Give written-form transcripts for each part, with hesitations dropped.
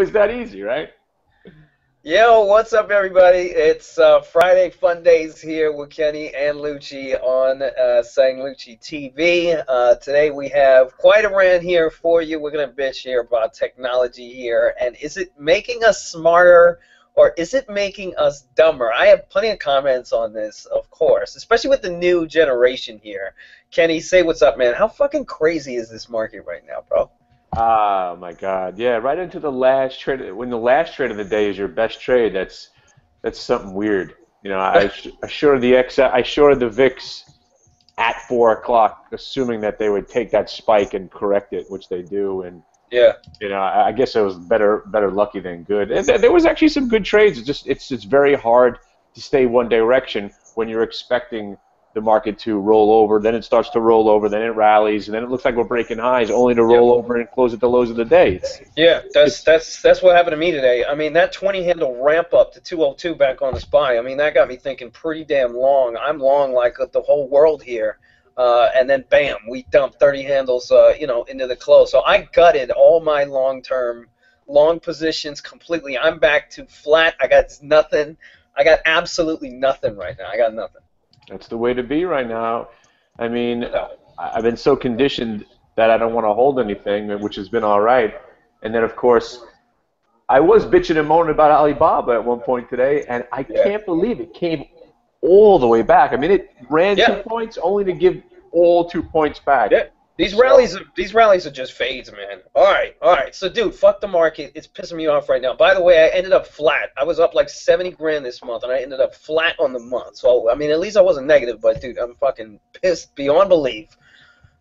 was that easy, right? Yo, what's up, everybody? It's Friday Fun Days here with Kenny and Lucci on Sang Lucci TV. Today we have quite a rant here for you. We're going to bitch here about technology here. And is it making us smarter or is it making us dumber? I have plenty of comments on this, of course, especially with the new generation here. Kenny, say what's up, man. How fucking crazy is this market right now, bro? Oh my God. Yeah, right into the last trade. When the last trade of the day is your best trade, that's something weird. You know, I shorted the I shorted the VIX at 4 o'clock, assuming that they would take that spike and correct it, which they do. And Yeah. you know, I guess it was better lucky than good. And there was actually some good trades. It's very hard to stay one direction when you're expecting the market to roll over. Then it starts to roll over. Then it rallies, and then it looks like we're breaking highs, only to roll over and close at the lows of the day. Yeah, that's what happened to me today. I mean, that 20 handle ramp up to 202 back on the SPY. I mean, that got me thinking pretty damn long. I'm long like the whole world here. And then bam, we dumped 30 handles, into the close. So I gutted all my long positions completely. I'm back to flat. I got nothing. I got absolutely nothing right now. I got nothing. That's the way to be right now. I mean, I've been so conditioned that I don't want to hold anything, which has been all right. And then, of course, I was bitching and moaning about Alibaba at one point today, and I can't believe it came all the way back. I mean, it ran 2 points only to give all 2 points back. Yeah. These rallies are just fades, man. All right. So, dude, fuck the market. It's pissing me off right now. By the way, I ended up flat. I was up like 70 grand this month, and I ended up flat on the month. So, I mean, at least I wasn't negative, but, dude, I'm fucking pissed beyond belief.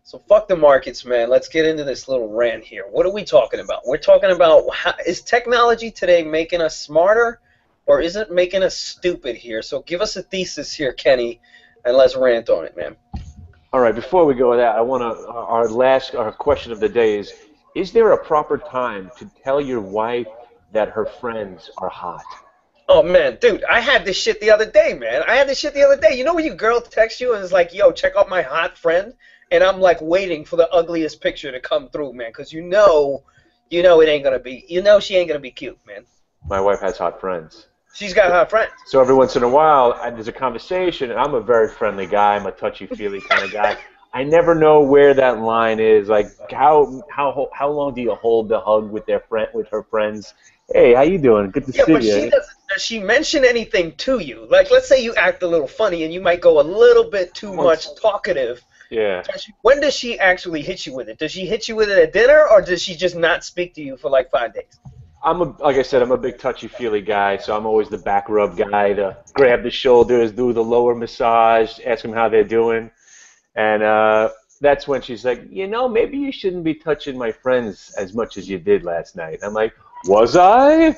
So, fuck the markets, man. Let's get into this little rant here. What are we talking about? We're talking about is technology today making us smarter, or is it making us stupid here? So, give us a thesis here, Kenny, and let's rant on it, man. All right, before we go with that, I want to, our question of the day is there a proper time to tell your wife that her friends are hot? Oh, man, dude, I had this shit the other day, man. You know when your girl texts you and is like, yo, check out my hot friend? And I'm like waiting for the ugliest picture to come through, man, because you know it ain't going to be, she ain't going to be cute, man. My wife has hot friends. She's got hot friends. So every once in a while, there's a conversation, and I'm a very friendly guy. I'm a touchy-feely kind of guy. I never know where that line is. Like, how long do you hold the hug with her friends? Hey, how you doing? Good to see you. Does she mention anything to you? Like, let's say you act a little funny, and you might go a little bit too much talkative. Yeah. When does she actually hit you with it? Does she hit you with it at dinner, or does she just not speak to you for like 5 days? Like I said, I'm a big touchy-feely guy, so I'm always the back rub guy to grab the shoulders, do the lower massage, ask them how they're doing. And that's when she's like, maybe you shouldn't be touching my friends as much as you did last night. I'm like, was I?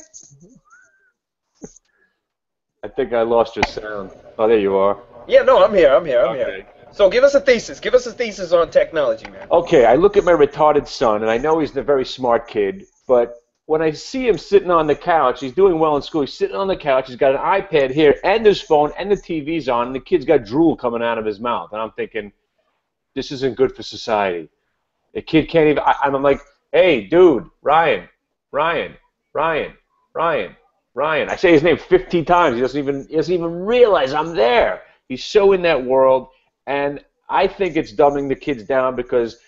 I think I lost your sound. Oh, there you are. Yeah, no, I'm here. So give us a thesis. Give us a thesis on technology, man. Okay, I look at my retarded son, and I know he's a very smart kid, but when I see him sitting on the couch, he's doing well in school, he's sitting on the couch, he's got an iPad here, and his phone, and the TV's on, and the kid's got drool coming out of his mouth. And I'm thinking, this isn't good for society. The kid can't even, I'm like, hey, dude, Ryan. I say his name 15 times. He doesn't even realize I'm there. He's so in that world, and I think it's dumbing the kids down because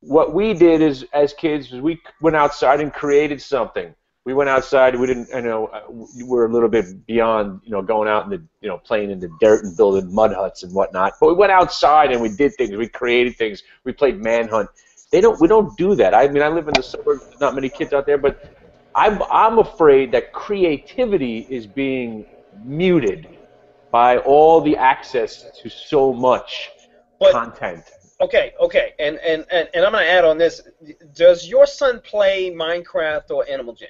what we did is, as kids, was we went outside and created something. We went outside. We didn't, we're a little bit beyond, going out in the, playing in the dirt and building mud huts and whatnot. But we went outside and we did things. We created things. We played manhunt. We don't do that. I mean, I live in the suburbs. There's not many kids out there, but I'm afraid that creativity is being muted by all the access to so much content. Okay, and I'm going to add on this. Does your son play Minecraft or Animal Jam?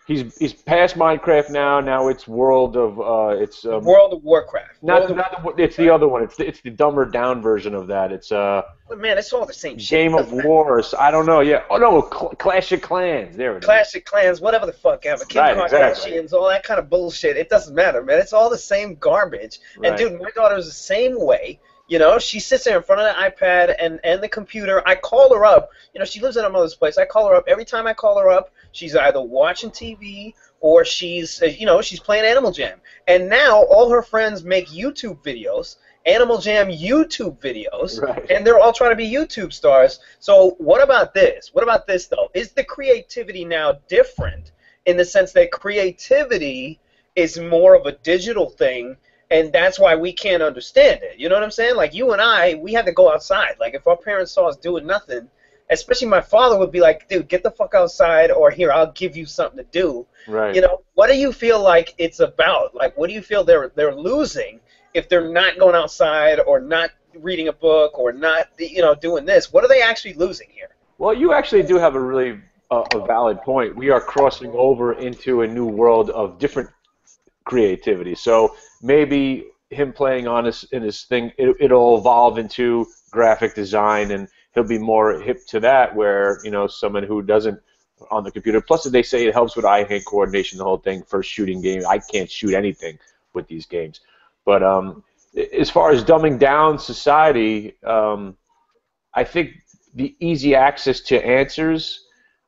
He's past Minecraft now. Now it's World of World of Warcraft. It's the other one. It's the dumber down version of that. It's man, it's all the same shit. Game of Wars. I don't know. Yeah. Oh no, Clash of Clans. There it is. Clash of Clans, whatever the fuck ever. Kim Kardashians, all that kind of bullshit. It doesn't matter, man. It's all the same garbage. Right. And dude, my daughter's the same way. You know, she sits there in front of the iPad and the computer. I call her up. You know, she lives at her mother's place. I call her up. Every time I call her up, she's either watching TV or she's, you know, she's playing Animal Jam. And now all her friends make YouTube videos, Animal Jam YouTube videos, Right. and they're all trying to be YouTube stars. So what about this? What about this, though? Is the creativity now different in the sense that creativity is more of a digital thing, and that's why we can't understand it? You know what I'm saying? Like, you and I, we had to go outside. Like, if our parents saw us doing nothing, especially my father would be like, dude, get the fuck outside, or here, I'll give you something to do. Right. You know, what do you feel like it's about? Like, what do you feel they're losing if they're not going outside or not reading a book or not, you know, doing this? What are they actually losing here? Well, you actually do have a really a valid point. We are crossing over into a new world of different creativity. So maybe him playing on his thing, it'll evolve into graphic design, and he'll be more hip to that. Where, you know, someone who doesn't on the computer. Plus, they say it helps with eye-hand coordination. The whole thing for shooting games. I can't shoot anything with these games. But as far as dumbing down society, I think the easy access to answers,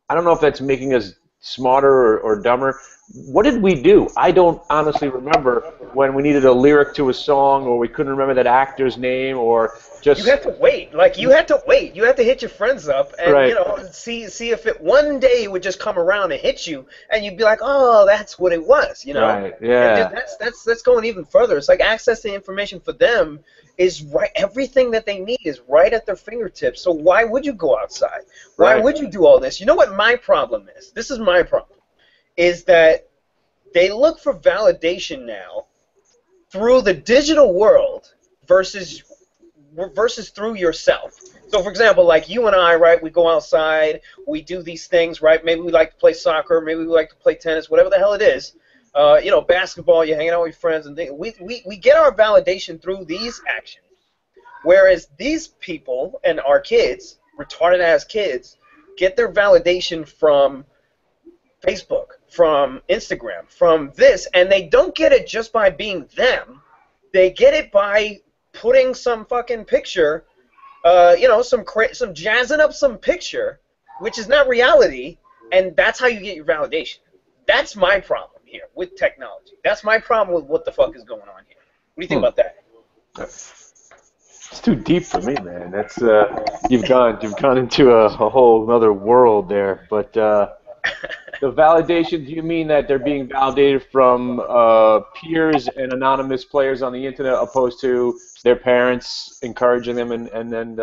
I don't know if that's making us smarter or dumber. What did we do? I don't honestly remember when we needed a lyric to a song, or we couldn't remember that actor's name, or just... You had to wait. Like, you had to wait. You had to hit your friends up and, Right. you know, see if it one day would just come around and hit you, and you'd be like, oh, that's what it was, you know? Right, yeah. And that's going even further. It's like access to information for them is right. Everything that they need is right at their fingertips. So why would you go outside? Why Right. would you do all this? You know what my problem is? This is my problem. Is that they look for validation now through the digital world versus through yourself. So, for example, like you and I, right, we go outside, we do these things, right? Maybe we like to play soccer, maybe we like to play tennis, whatever the hell it is. You know, basketball, you're hanging out with your friends, and things. We get our validation through these actions. Whereas these people and our kids, retarded-ass kids, get their validation from Facebook, from Instagram, from this, and they don't get it just by being them. They get it by putting some fucking picture, you know, some jazzing up some picture, which is not reality, and that's how you get your validation. That's my problem here with technology. That's my problem with what the fuck is going on here. What do you think about that? It's too deep for me, man. That's you've gone into a whole other world there. But the validation, do you mean that they're being validated from peers and anonymous players on the internet, opposed to their parents encouraging them and then?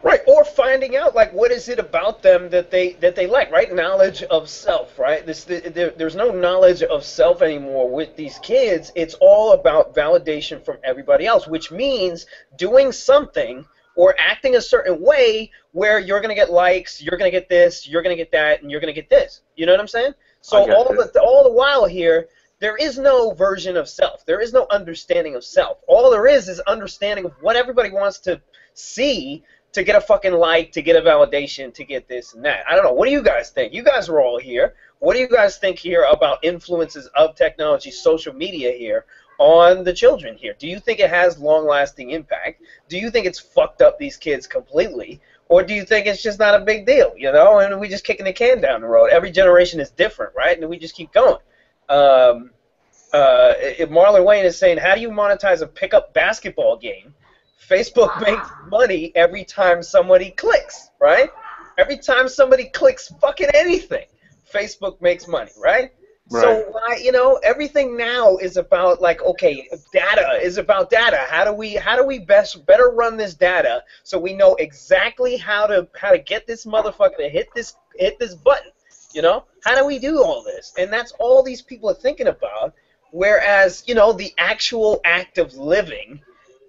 Right, or finding out, like, what is it about them that they like, right? Knowledge of self, right? There's no knowledge of self anymore with these kids. It's all about validation from everybody else, which means doing something or acting a certain way where you're going to get likes, you're going to get this, you're going to get that, and you're going to get this. You know what I'm saying? So all the while here, there is no version of self. There is no understanding of self. All there is understanding of what everybody wants to see, to get a fucking like, to get a validation, to get this and that. I don't know. What do you guys think? You guys are all here. What do you guys think here about influences of technology, social media here, on the children here? Do you think it has long-lasting impact? Do you think it's fucked up these kids completely? Or do you think it's just not a big deal, you know, and we just kicking the can down the road? Every generation is different, right? And we just keep going. If Marlon Wayne is saying, how do you monetize a pickup basketball game? Facebook makes money every time somebody clicks, right? Every time somebody clicks fucking anything, Facebook makes money, right? Right. So, you know, everything now is about, like, okay, data is about data. How do we better run this data so we know exactly how to get this motherfucker to hit this button, you know? How do we do all this? And that's all these people are thinking about, whereas, you know, the actual act of living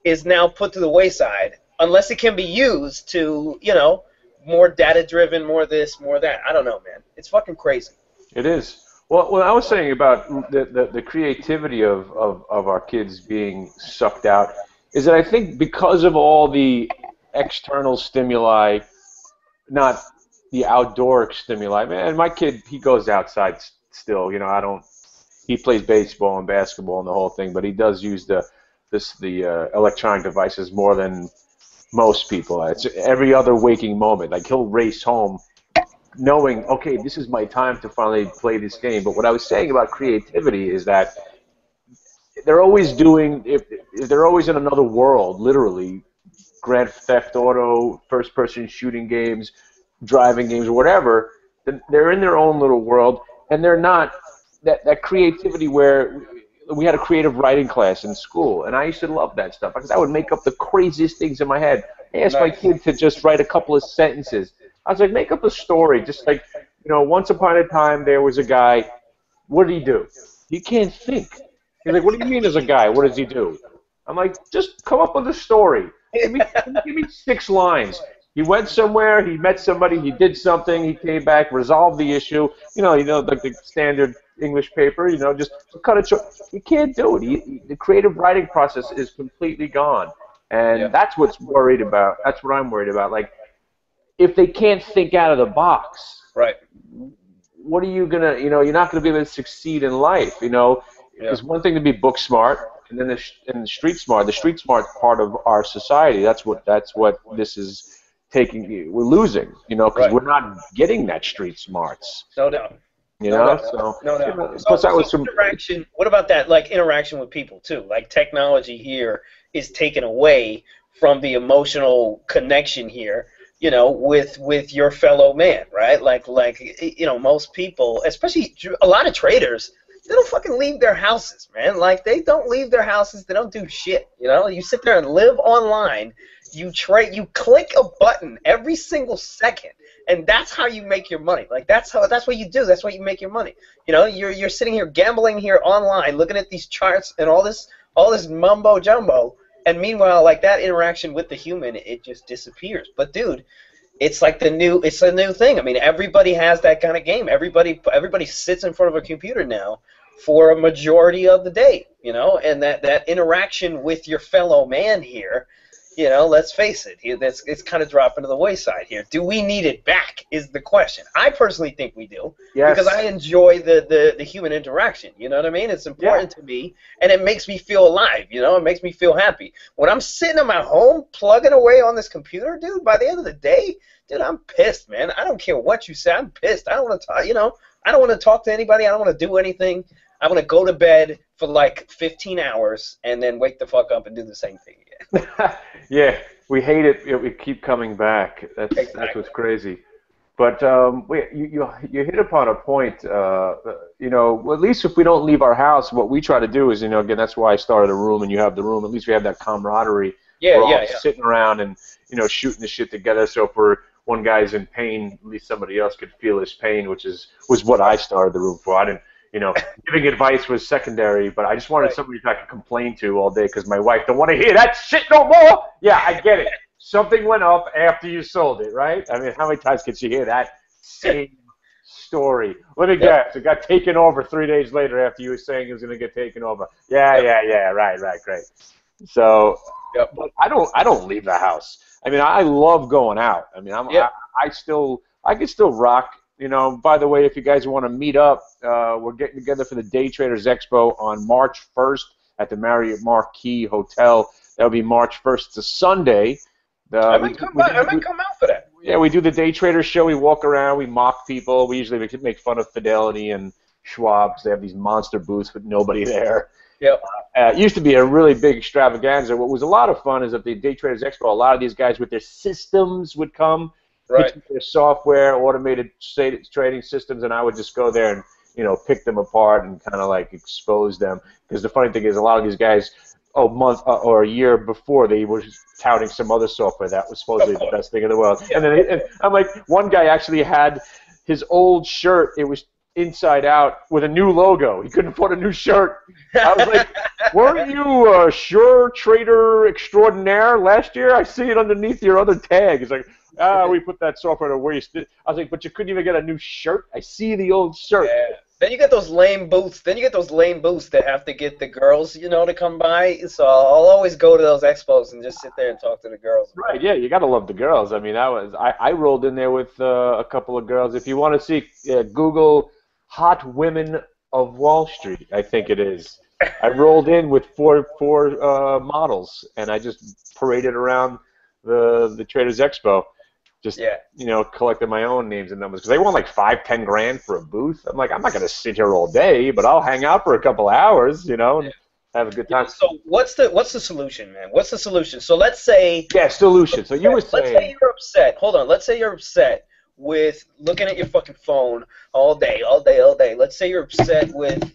is now put to the wayside unless it can be used to, you know, more data-driven, more this, more that. I don't know, man. It's fucking crazy. It is. Well, what I was saying about the creativity of our kids being sucked out is that I think because of all the external stimuli, not the outdoor stimuli. Man, my kid, he goes outside still. You know, he plays baseball and basketball and the whole thing, but he does use the the electronic devices more than most people. It's every other waking moment. Like he'll race home knowing, okay, this is my time to finally play this game. But what I was saying about creativity is that they're always doing, if they're always in another world, literally, Grand Theft Auto, first-person shooting games, driving games, or whatever, then they're in their own little world, and they're not that creativity where we had a creative writing class in school, and I used to love that stuff because I would make up the craziest things in my head. I asked my kid to just write a couple of sentences. I was like, make up a story, just like, once upon a time there was a guy. What did he do? He can't think. He's like, what do you mean there's a guy? What does he do? I'm like, just come up with a story. Give me 6 lines. He went somewhere, he met somebody, he did something, he came back, resolved the issue. Like the standard English paper. Just cut it short. You can't do it. The creative writing process is completely gone, and that's what's worried about. That's what I'm worried about. Like, if they can't think out of the box, right? What are you gonna? You're not gonna be able to succeed in life. It's one thing to be book smart, and then the street smart. The street smart part of our society. That's what this is taking. We're losing. Because we're not getting that street smarts. No doubt. No. Plus, that was some interaction. What about that? Like interaction with people too. Like technology here is taken away from the emotional connection here. With your fellow man, right? Like most people, especially a lot of traders, they don't fucking leave their houses, man. Like, they don't leave their houses. They don't do shit, You sit there and live online. You trade. You click a button every single second, and that's how you make your money. Like, that's what you do. That's how you make your money. You're sitting here gambling here online, looking at these charts and all this mumbo jumbo. And meanwhile, like, that interaction with the human, it just disappears. But dude, it's a new thing. I mean, everybody has that kind of game. Everybody sits in front of a computer now for a majority of the day, and that interaction with your fellow man here, let's face it, it's kind of dropping to the wayside here. Do we need it back is the question. I personally think we do. Yes. Because I enjoy the human interaction, you know what I mean? It's important to me, and it makes me feel alive, it makes me feel happy. When I'm sitting at my home plugging away on this computer, dude, by the end of the day, dude, I'm pissed, man. I don't care what you say. I'm pissed. I don't want to talk, I don't want to talk to anybody. I don't want to do anything. I want to go to bed for like 15 hours and then wake the fuck up and do the same thing again. Yeah, we hate it. We keep coming back. That's what's crazy. But you hit upon a point. Well, at least if we don't leave our house, what we try to do is, again, that's why I started a room and you have the room. At least we have that camaraderie. We're all sitting around and shooting the shit together. So if one guy's in pain, at least somebody else could feel his pain, was what I started the room for. I didn't. Giving advice was secondary, but I just wanted somebody I could complain to all day because my wife don't want to hear that shit no more. Yeah, I get it. Something went up after you sold it, right? I mean, how many times can she hear that same story? Let me guess. It got taken over 3 days later after you were saying it was going to get taken over. Yeah, right, great. So, but I don't leave the house. I mean, I love going out. I mean, I can still rock. By the way, if you guys want to meet up, we're getting together for the Day Traders Expo on March 1st at the Marriott Marquis Hotel. That'll be March 1st. It's a Sunday. I might come out for that. Yeah, we do the Day Traders show. We walk around. We mock people. We usually make fun of Fidelity and Schwab because they have these monster booths with nobody there. Yep. It used to be a really big extravaganza. What was a lot of fun is at the Day Traders Expo, a lot of these guys with their systems would come. Right. Their software, automated trading systems, and I would just go there and pick them apart and kind of like expose them. Because the funny thing is, a lot of these guys, a month or a year before, they were touting some other software that was supposedly the best thing in the world. And then and I'm like, one guy actually had his old shirt. It was inside out with a new logo. He couldn't afford a new shirt. I was like, weren't you a sure trader extraordinaire last year? I see it underneath your other tag. He's like, we put that software to waste. I was like, but you couldn't even get a new shirt? I see the old shirt. Yeah. Then you get those lame booths. That have to get the girls, to come by. So I'll always go to those expos and just sit there and talk to the girls. Right, yeah, you got to love the girls. I mean, I rolled in there with a couple of girls. If you want to see, Google hot women of Wall Street, I think it is. I rolled in with four models, and I just paraded around the Traders Expo, just Yeah. collecting my own names and numbers because they want like 5-10 grand for a booth. I'm like, I'm not gonna sit here all day, but I'll hang out for a couple hours, and have a good Yeah. time. So what's the solution, man? What's the solution? So let's say Yeah, solution. So you were let's say saying, you're upset. Hold on. Let's say you're upset with looking at your fucking phone all day, all day, all day. Let's say you're upset with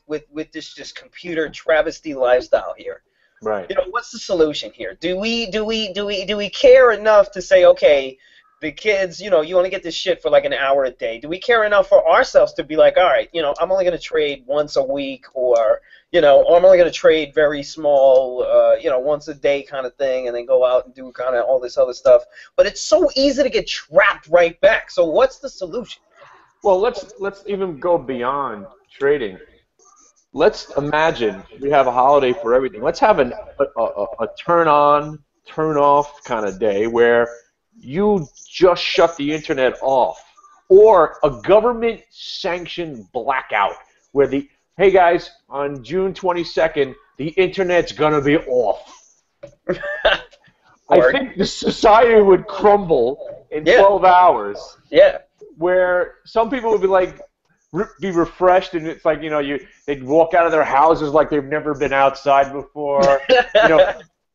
with this computer travesty lifestyle here. right? What's the solution here? Do we care enough to say, okay, the kids, you only get this shit for like an hour a day. Do we care enough for ourselves to be like, all right, I'm only going to trade once a week, or or I'm only going to trade very small, once a day kind of thing, and then go out and do kind of all this other stuff. But it's so easy to get trapped right back. So what's the solution? Well, let's even go beyond trading. Let's imagine we have a holiday for everything. Let's have a turn on, turn off kind of day where you just shut the internet off, or a government sanctioned blackout where hey guys, on June 22nd, the internet's gonna be off. I think the society would crumble in 12 hours. Yeah. Where some people would be like, be refreshed, and it's like they'd walk out of their houses like they've never been outside before.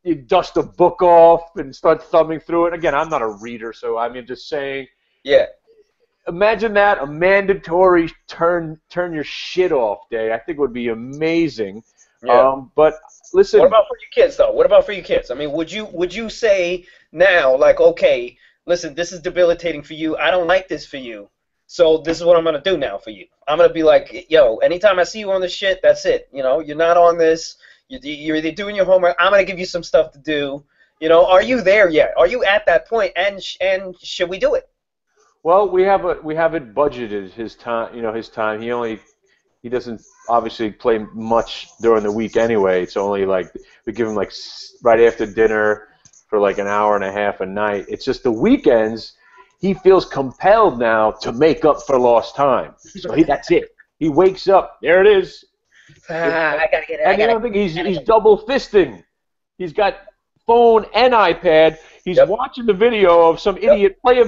You dust a book off and start thumbing through it. Again, I'm not a reader, so I mean, just saying. Yeah. Imagine that, a mandatory turn your shit off day. I think would be amazing. Yeah. But listen. What about for your kids, though? What about for your kids? I mean, would you say now, like, okay, listen, this is debilitating for you. I don't like this for you. So this is what I'm gonna do now for you. I'm gonna be like, yo, anytime I see you on this shit, that's it. You're not on this. You're either doing your homework. I'm gonna give you some stuff to do. Are you there yet? Are you at that point? And should we do it? Well, we have it budgeted his time. His time. He doesn't obviously play much during the week anyway. It's only like we give him like right after dinner for like an hour and a half a night. It's just the weekends. He feels compelled now to make up for lost time. So that's it. He wakes up. There it is. I gotta get it. And the other thing, he's double fisting. He's got phone and iPad. He's watching the video of some idiot play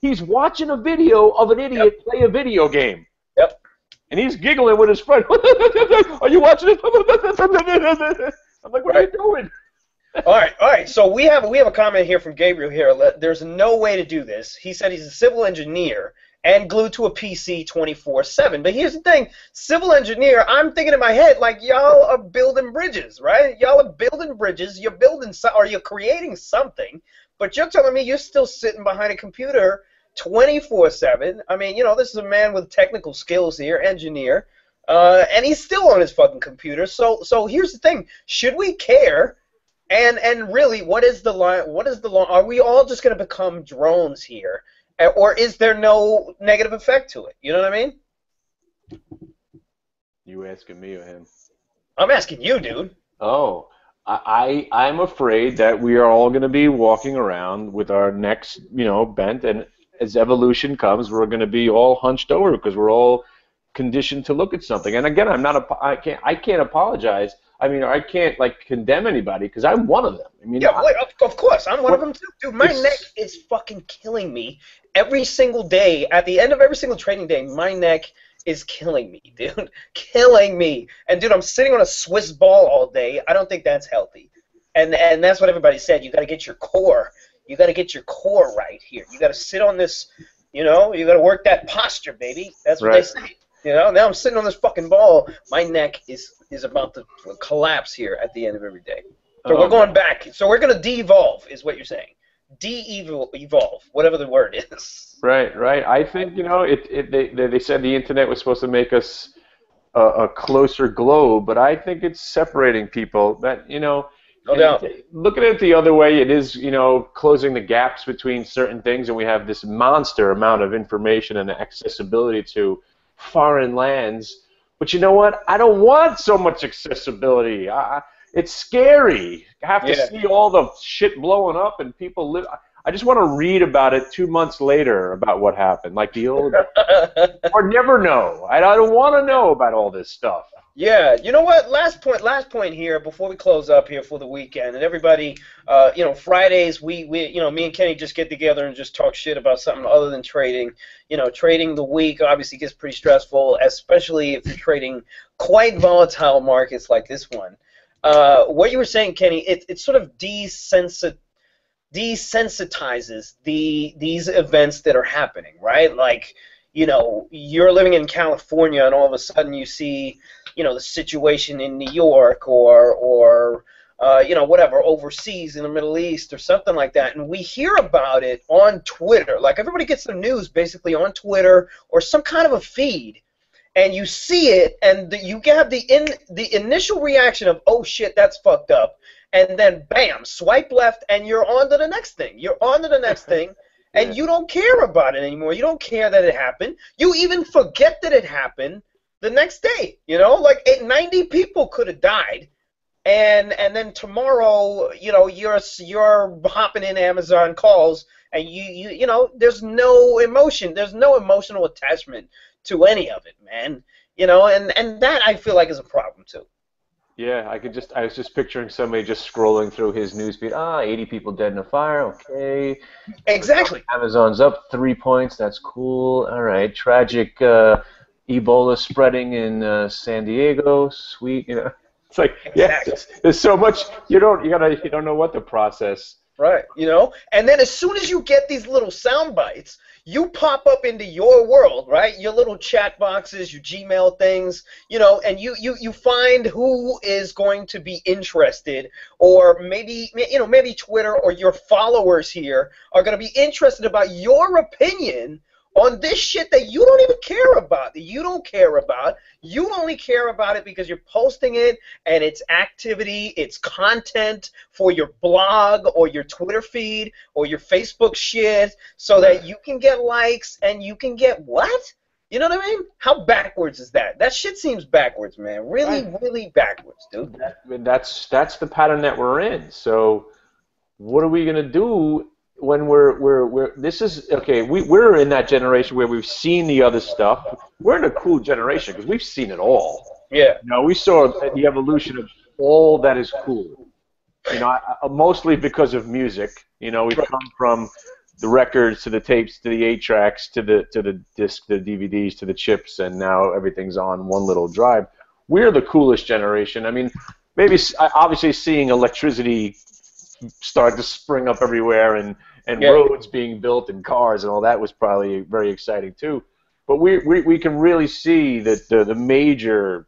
he's watching a video of an idiot play a video game. Yep. And he's giggling with his friend. Are you watching it? I'm like, what are you doing? All right. So we have a comment here from Gabriel here. There's no way to do this. He said he's a civil engineer and glued to a PC 24/7. But here's the thing, civil engineer, I'm thinking in my head like y'all are building bridges, right? Y'all are building bridges. You're building or you're creating something, but you're telling me you're still sitting behind a computer 24/7. I mean, this is a man with technical skills here, engineer, and he's still on his fucking computer. So here's the thing, should we care? And really, what is the line? What is the line? Are we all just going to become drones here, or is there no negative effect to it? You know what I mean? You asking me or him? I'm asking you, dude. Oh, I'm afraid that we are all going to be walking around with our necks, bent, and as evolution comes, we're going to be all hunched over because we're all conditioned to look at something. And again, I can't apologize. I mean, I can't condemn anybody because I'm one of them. I mean, of course, I'm one of them too, dude. My neck is fucking killing me every single day. At the end of every single trading day, my neck is killing me, dude, killing me. And dude, I'm sitting on a Swiss ball all day. I don't think that's healthy. And that's what everybody said. You got to get your core. You got to get your core right here. You got to sit on this. You got to work that posture, baby. That's what they say. Now I'm sitting on this fucking ball. My neck is about to collapse here at the end of every day. So we're going back. So we're going to de-evolve, is what you're saying. De-evolve, whatever the word is. Right. I think, they said the internet was supposed to make us a closer globe, but I think it's separating people. That, no doubt. Looking at it the other way, it is, closing the gaps between certain things, and we have this monster amount of information and accessibility to foreign lands. But you know what? I don't want so much accessibility. It's scary. I have to see all the shit blowing up and people live. I just want to read about it 2 months later about what happened, like the old, or never know. I don't want to know about all this stuff. Yeah, you know what? Last point here before we close up here for the weekend, and everybody, Fridays we me and Kenny just get together and just talk shit about something other than trading. Trading the week obviously gets pretty stressful, especially if you're trading quite volatile markets like this one. What you were saying, Kenny, it sort of desensitizes these events that are happening, right? Like, you're living in California and all of a sudden you see, the situation in New York or whatever, overseas in the Middle East or something like that, and we hear about it on Twitter. Like, everybody gets their news basically on Twitter or some kind of a feed, and you see it, and you have the initial reaction of, oh shit, that's fucked up, and then bam, swipe left, and you're on to the next thing. You're on to the next thing, and you don't care about it anymore. You don't care that it happened. You even forget that it happened the next day. Like 90 people could have died, and then tomorrow, you're hopping in Amazon calls, and there's no emotion, there's no emotional attachment to any of it, man. And that I feel like is a problem too. Yeah, I was just picturing somebody just scrolling through his newsfeed. 80 people dead in a fire. Okay. Exactly. Amazon's up 3 points. That's cool. All right. Tragic Ebola spreading in San Diego. Sweet. It's like, exactly. there's so much you don't know what to process. Right. And then as soon as you get these little sound bites, you pop up into your world, right? Your little chat boxes, your Gmail things, and you find who is going to be interested, or maybe Twitter or your followers here are going to be interested about your opinion on this shit that you don't even care about, that you don't care about. You only care about it because you're posting it, and it's activity, it's content for your blog or your Twitter feed or your Facebook shit, so that you can get likes and you can get what? You know what I mean? How backwards is that? That shit seems backwards, man. Really, really backwards, dude. That's the pattern that we're in. So what are we gonna do when this is okay? We're in that generation where we've seen the other stuff. We're in a cool generation because we've seen it all. Yeah. We saw the evolution of all that is cool. Mostly because of music. We've come from the records to the tapes to the 8-tracks to the disc, the DVDs to the chips, and now everything's on one little drive. We're the coolest generation. I mean, maybe obviously seeing electricity start to spring up everywhere and roads being built and cars and all that was probably very exciting too. But we can really see that the major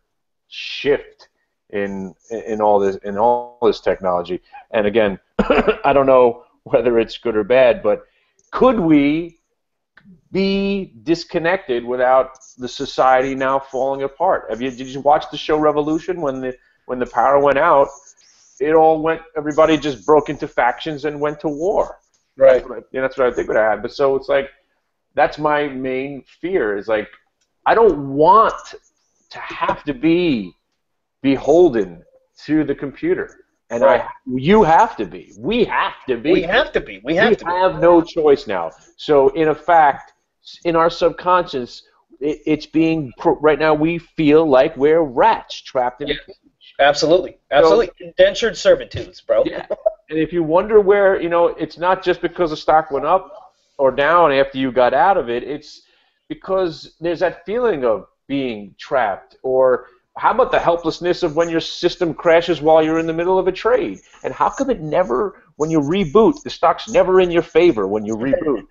shift in all this technology. And again, I don't know whether it's good or bad, but could we be disconnected without the society now falling apart? Did you watch the show Revolution when the power went out? Everybody just broke into factions and went to war. Right. That's what I think would happen. But so it's like, that's my main fear, is like, I don't want to have to be beholden to the computer. And you have to be. We have to be. We have to be. We have no choice now. So in effect, in our subconscious, it's being, right now we feel like we're rats trapped in a cage. Absolutely. So, indentured servitudes, bro. Yeah. And if you wonder where, it's not just because the stock went up or down after you got out of it. It's because there's that feeling of being trapped. Or how about the helplessness of when your system crashes while you're in the middle of a trade? And how come it never, when you reboot, the stock's never in your favor when you reboot?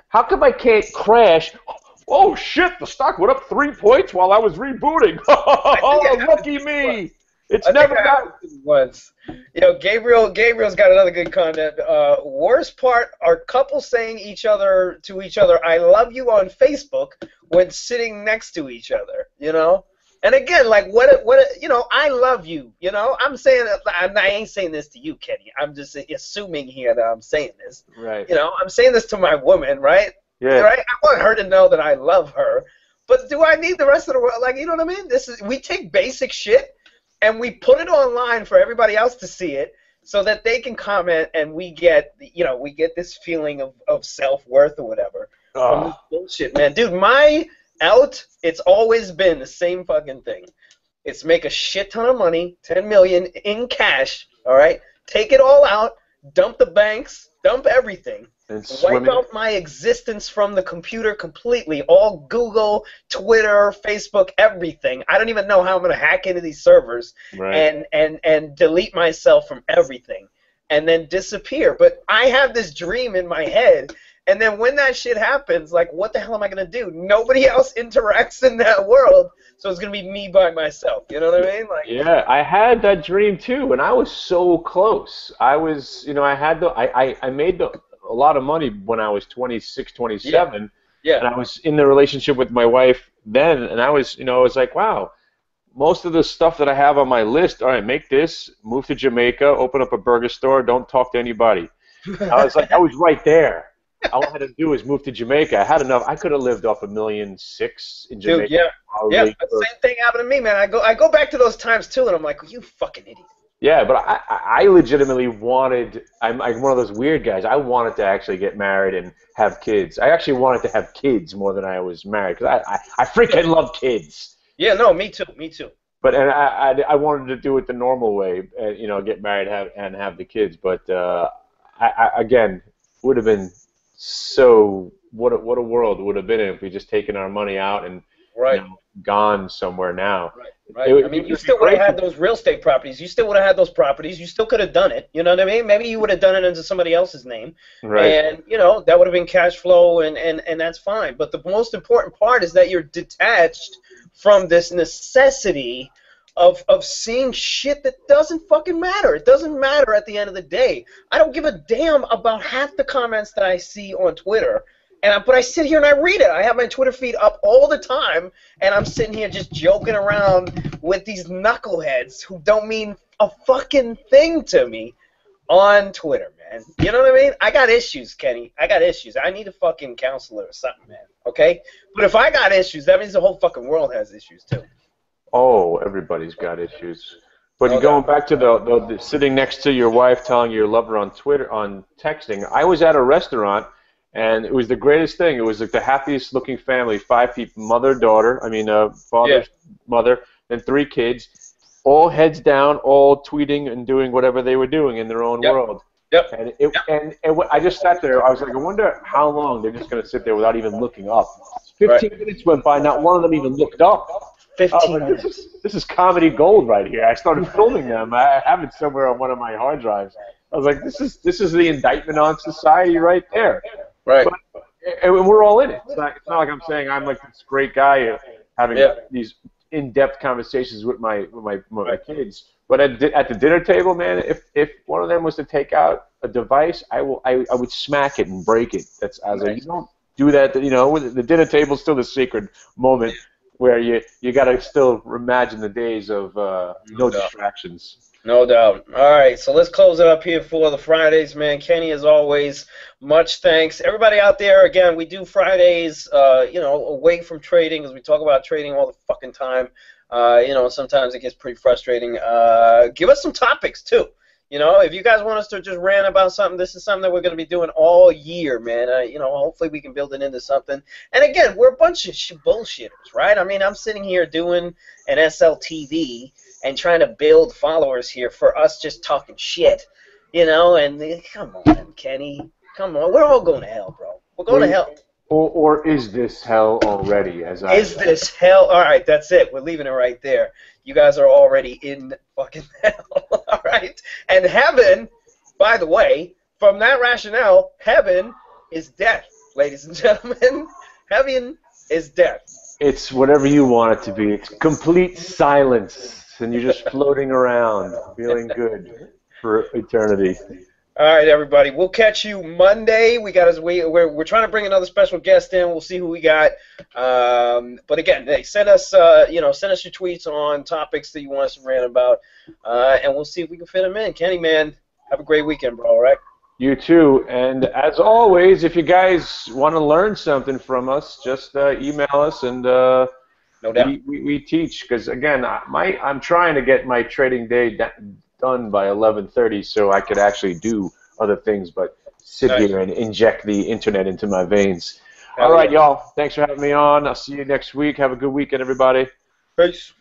How come I can't crash? Oh, shit, the stock went up 3 points while I was rebooting. Oh, lucky me. It's never got once. Gabriel's got another good comment. Worst part are couples saying to each other, "I love you" on Facebook when sitting next to each other. And again, like what? I love you. I'm saying I ain't saying this to you, Kenny. I'm just assuming here that I'm saying this. Right. I'm saying this to my woman, right? Yeah. Right. I want her to know that I love her. But do I need the rest of the world? Like, you know what I mean? We take basic shit and we put it online for everybody else to see it, so that they can comment and we get, we get this feeling of self-worth or whatever from this bullshit, man. Dude, my out, it's always been the same fucking thing. It's make a shit ton of money, 10 million in cash, all right? Take it all out, dump the banks, dump everything, and wipe out my existence from the computer completely, all Google, Twitter, Facebook, everything. I don't even know how I'm going to hack into these servers and delete myself from everything and then disappear. But I have this dream in my head, and then when that shit happens, like, what the hell am I going to do? Nobody else interacts in that world, so it's going to be me by myself. You know what I mean? Like, yeah, I had that dream too, and I was so close. I was, I made a lot of money when I was 26, 27, and I was in the relationship with my wife then, and I was, I was like, wow, most of the stuff that I have on my list, all right, make this, move to Jamaica, open up a burger store, don't talk to anybody. I was like, I was right there. All I had to do was move to Jamaica. I had enough. I could have lived off $1.6 million in Jamaica. Dude, yeah, the same thing happened to me, man. I go back to those times too, and I'm like, you fucking idiot. Yeah, but I legitimately wanted. I'm one of those weird guys. I wanted to actually get married and have kids. I actually wanted to have kids more than I was married because I freaking love kids. Yeah, no, me too, me too. But I wanted to do it the normal way, get married and have the kids. But again, would have been. So what a world would have been if we just taken our money out and gone somewhere now. Right. I mean, you still would have had those real estate properties. You still would have had those properties. You still could have done it. You know what I mean? Maybe you would have done it into somebody else's name. Right. And, that would have been cash flow, and that's fine. But the most important part is that you're detached from this necessity of seeing shit that doesn't fucking matter. It doesn't matter at the end of the day. I don't give a damn about half the comments that I see on Twitter, but I sit here and I read it. I have my Twitter feed up all the time, and I'm sitting here just joking around with these knuckleheads who don't mean a fucking thing to me on Twitter, man. You know what I mean? I got issues, Kenny. I got issues. I need a fucking counselor or something, man. Okay? But if I got issues, that means the whole fucking world has issues, too. Oh, everybody's got issues. But you're going back to the sitting next to your wife telling you love her on Twitter, on texting. I was at a restaurant, and it was the greatest thing. It was like the happiest looking family, 5 people, mother, daughter, father, mother, and 3 kids, all heads down, all tweeting and doing whatever they were doing in their own world. Yep. And I just sat there. I was like, I wonder how long they're just going to sit there without even looking up. 15 minutes went by, not one of them even looked up. 15 minutes. This is comedy gold right here. I started filming them. I have it somewhere on one of my hard drives. I was like, this is the indictment on society right there. Right. And we're all in it. It's not like I'm saying I'm like this great guy having these in-depth conversations with my kids. But at the dinner table, man, if one of them was to take out a device, I would smack it and break it. I was like, you don't do that. The dinner table is still the sacred moment. Where you got to still imagine the days of no distractions. No doubt. All right, so let's close it up here for the Fridays, man. Kenny, as always, much thanks. Everybody out there, again, we do Fridays, away from trading, because we talk about trading all the fucking time. Sometimes it gets pretty frustrating. Give us some topics, too. If you guys want us to just rant about something, this is something that we're going to be doing all year, man. Hopefully we can build it into something. And again, we're a bunch of bullshitters, right? I mean, I'm sitting here doing an SLTV and trying to build followers here for us just talking shit, and come on, Kenny. Come on. We're all going to hell, bro. We're going to hell. Or is this hell already? Is this hell? All right, that's it. We're leaving it right there. You guys are already in fucking hell, all right? And heaven, by the way, from that rationale, heaven is death, ladies and gentlemen. Heaven is death. It's whatever you want it to be. It's complete silence, and you're just floating around, feeling good for eternity. All right, everybody. We'll catch you Monday. We're trying to bring another special guest in. We'll see who we got. But again, hey, send us send us your tweets on topics that you want us to rant about, and we'll see if we can fit them in. Kenny, man, have a great weekend, bro. All right. You too. And as always, if you guys want to learn something from us, just email us, and no doubt we teach. Because again, I'm trying to get my trading day done by 11:30 so I could actually do other things but sit Nice. here and inject the internet into my veins. Hell All right, yeah. y'all. Thanks for having me on. I'll see you next week. Have a good weekend, everybody. Peace.